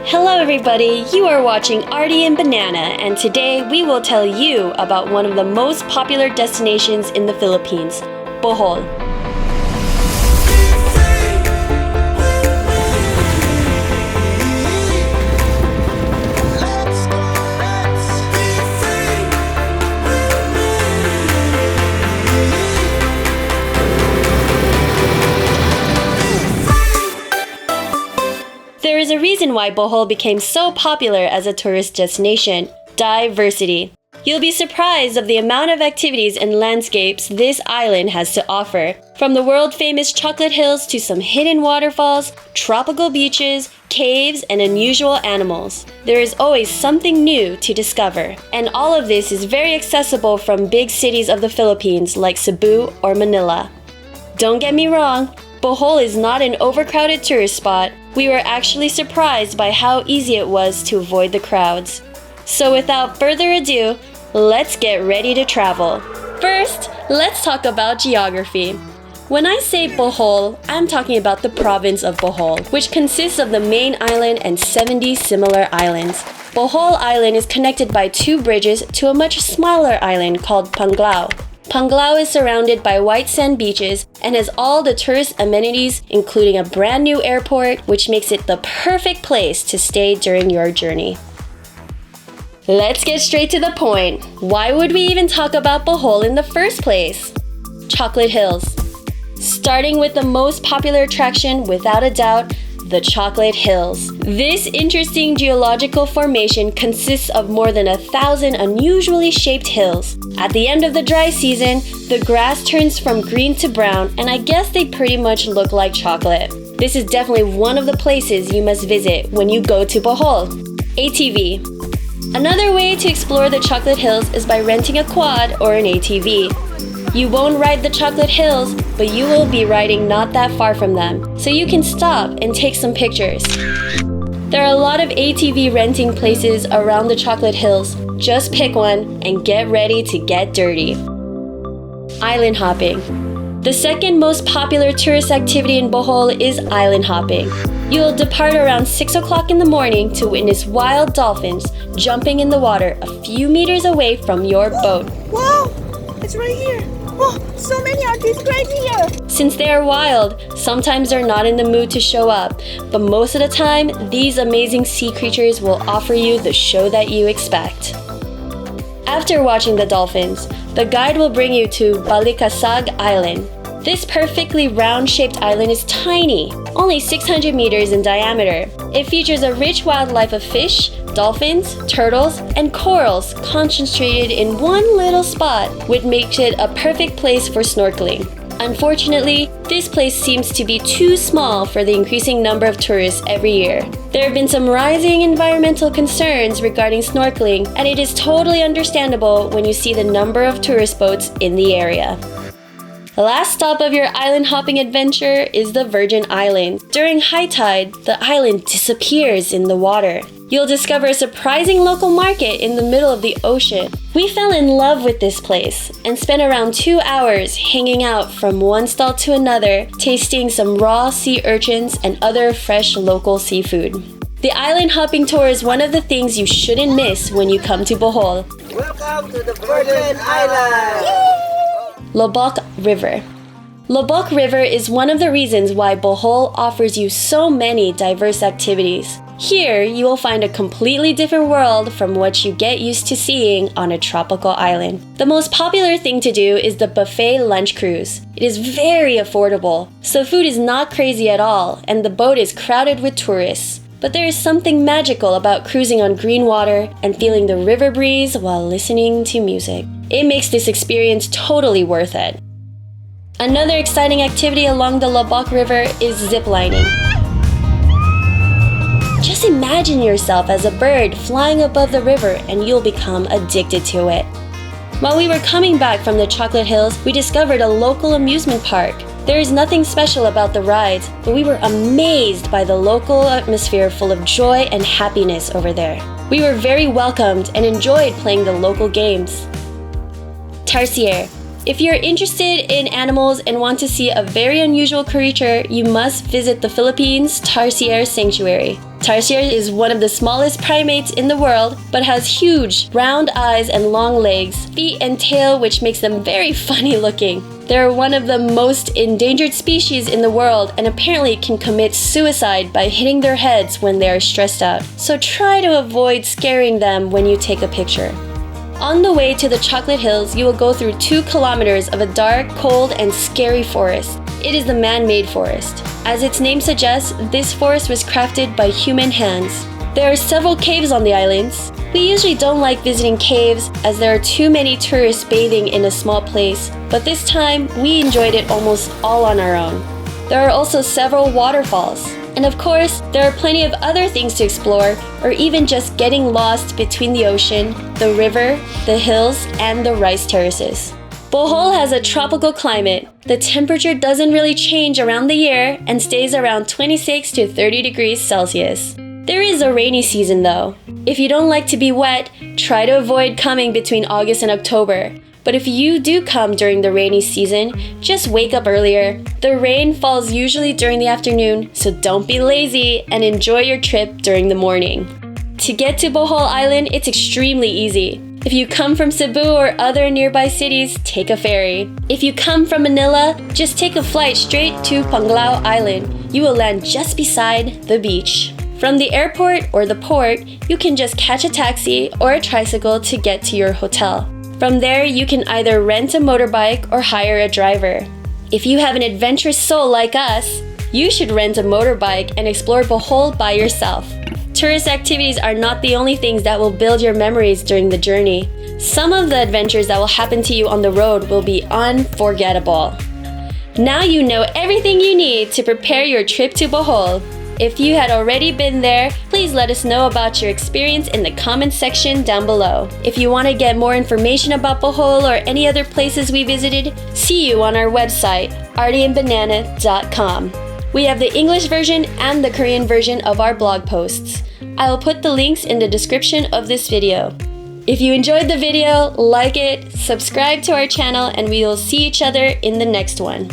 Hello everybody, you are watching Arty and Banana, and today we will tell you about one of the most popular destinations in the Philippines, Bohol. There is a reason why Bohol became so popular as a tourist destination: diversity. You'll be surprised of the amount of activities and landscapes this island has to offer. From the world-famous chocolate hills to some hidden waterfalls, tropical beaches, caves, and unusual animals. There is always something new to discover. And all of this is very accessible from big cities of the Philippines like Cebu or Manila. Don't get me wrong, Bohol is not an overcrowded tourist spot. We were actually surprised by how easy it was to avoid the crowds. So without further ado, let's get ready to travel. First, let's talk about geography. When I say Bohol, I'm talking about the province of Bohol, which consists of the main island and 70 similar islands. Bohol Island is connected by 2 bridges to a much smaller island called Panglao. Panglao is surrounded by white sand beaches and has all the tourist amenities, including a brand new airport, which makes it the perfect place to stay during your journey. Let's get straight to the point. Why would we even talk about Bohol in the first place? Chocolate Hills. Starting with the most popular attraction, without a doubt, the Chocolate Hills. This interesting geological formation consists of more than 1,000 unusually shaped hills. At the end of the dry season, the grass turns from green to brown, and I guess they pretty much look like chocolate. This is definitely one of the places you must visit when you go to Bohol. ATV. Another way to explore the Chocolate Hills is by renting a quad or an ATV. You won't ride the Chocolate Hills, but you will be riding not that far from them, so you can stop and take some pictures. There are a lot of ATV renting places around the Chocolate Hills. Just pick one and get ready to get dirty. Island hopping. The second most popular tourist activity in Bohol is island hopping. You will depart around 6 o'clock in the morning to witness wild dolphins jumping in the water a few meters away from your boat. Wow! It's right here! Oh, so many artists right here! Since they are wild, sometimes they're not in the mood to show up, but most of the time, these amazing sea creatures will offer you the show that you expect. After watching the dolphins, the guide will bring you to Balicasag Island. This perfectly round-shaped island is tiny, only 600 meters in diameter. It features a rich wildlife of fish, dolphins, turtles, and corals concentrated in one little spot, which makes it a perfect place for snorkeling. Unfortunately, this place seems to be too small for the increasing number of tourists every year. There have been some rising environmental concerns regarding snorkeling, and it is totally understandable when you see the number of tourist boats in the area. The last stop of your island hopping adventure is the Virgin Islands. During high tide, the island disappears in the water. You'll discover a surprising local market in the middle of the ocean. We fell in love with this place and spent around 2 hours hanging out from one stall to another, tasting some raw sea urchins and other fresh local seafood. The island hopping tour is one of the things you shouldn't miss when you come to Bohol. Welcome to the Virgin Islands! Loboc River. Loboc River is one of the reasons why Bohol offers you so many diverse activities. Here, you will find a completely different world from what you get used to seeing on a tropical island. The most popular thing to do is the buffet lunch cruise. It is very affordable, so food is not crazy at all, and the boat is crowded with tourists. But there is something magical about cruising on green water and feeling the river breeze while listening to music. It makes this experience totally worth it. Another exciting activity along the Loboc River is ziplining. Just imagine yourself as a bird flying above the river and you'll become addicted to it. While we were coming back from the Chocolate Hills, we discovered a local amusement park. There is nothing special about the rides, but we were amazed by the local atmosphere full of joy and happiness over there. We were very welcomed and enjoyed playing the local games. Tarsier. If you're interested in animals and want to see a very unusual creature, you must visit the Philippines Tarsier Sanctuary. Tarsier is one of the smallest primates in the world, but has huge, round eyes and long legs, feet and tail, which makes them very funny looking. They're one of the most endangered species in the world and apparently can commit suicide by hitting their heads when they are stressed out. So try to avoid scaring them when you take a picture. On the way to the Chocolate Hills, you will go through 2 kilometers of a dark, cold, and scary forest. It is the man-made forest. As its name suggests, this forest was crafted by human hands. There are several caves on the islands. We usually don't like visiting caves as there are too many tourists bathing in a small place, but this time we enjoyed it almost all on our own. There are also several waterfalls. And of course, there are plenty of other things to explore, or even just getting lost between the ocean, the river, the hills, and the rice terraces. Bohol has a tropical climate. The temperature doesn't really change around the year and stays around 26 to 30 degrees Celsius. There is a rainy season though. If you don't like to be wet, try to avoid coming between August and October. But if you do come during the rainy season, just wake up earlier. The rain falls usually during the afternoon, so don't be lazy and enjoy your trip during the morning. To get to Bohol Island, it's extremely easy. If you come from Cebu or other nearby cities, take a ferry. If you come from Manila, just take a flight straight to Panglao Island. You will land just beside the beach. From the airport or the port, you can just catch a taxi or a tricycle to get to your hotel. From there, you can either rent a motorbike or hire a driver. If you have an adventurous soul like us, you should rent a motorbike and explore Bohol by yourself. Tourist activities are not the only things that will build your memories during the journey. Some of the adventures that will happen to you on the road will be unforgettable. Now you know everything you need to prepare your trip to Bohol. If you had already been there, please let us know about your experience in the comments section down below. If you want to get more information about Bohol or any other places we visited, see you on our website, artyinbanana.com. We have the English version and the Korean version of our blog posts. I will put the links in the description of this video. If you enjoyed the video, like it, subscribe to our channel, and we will see each other in the next one.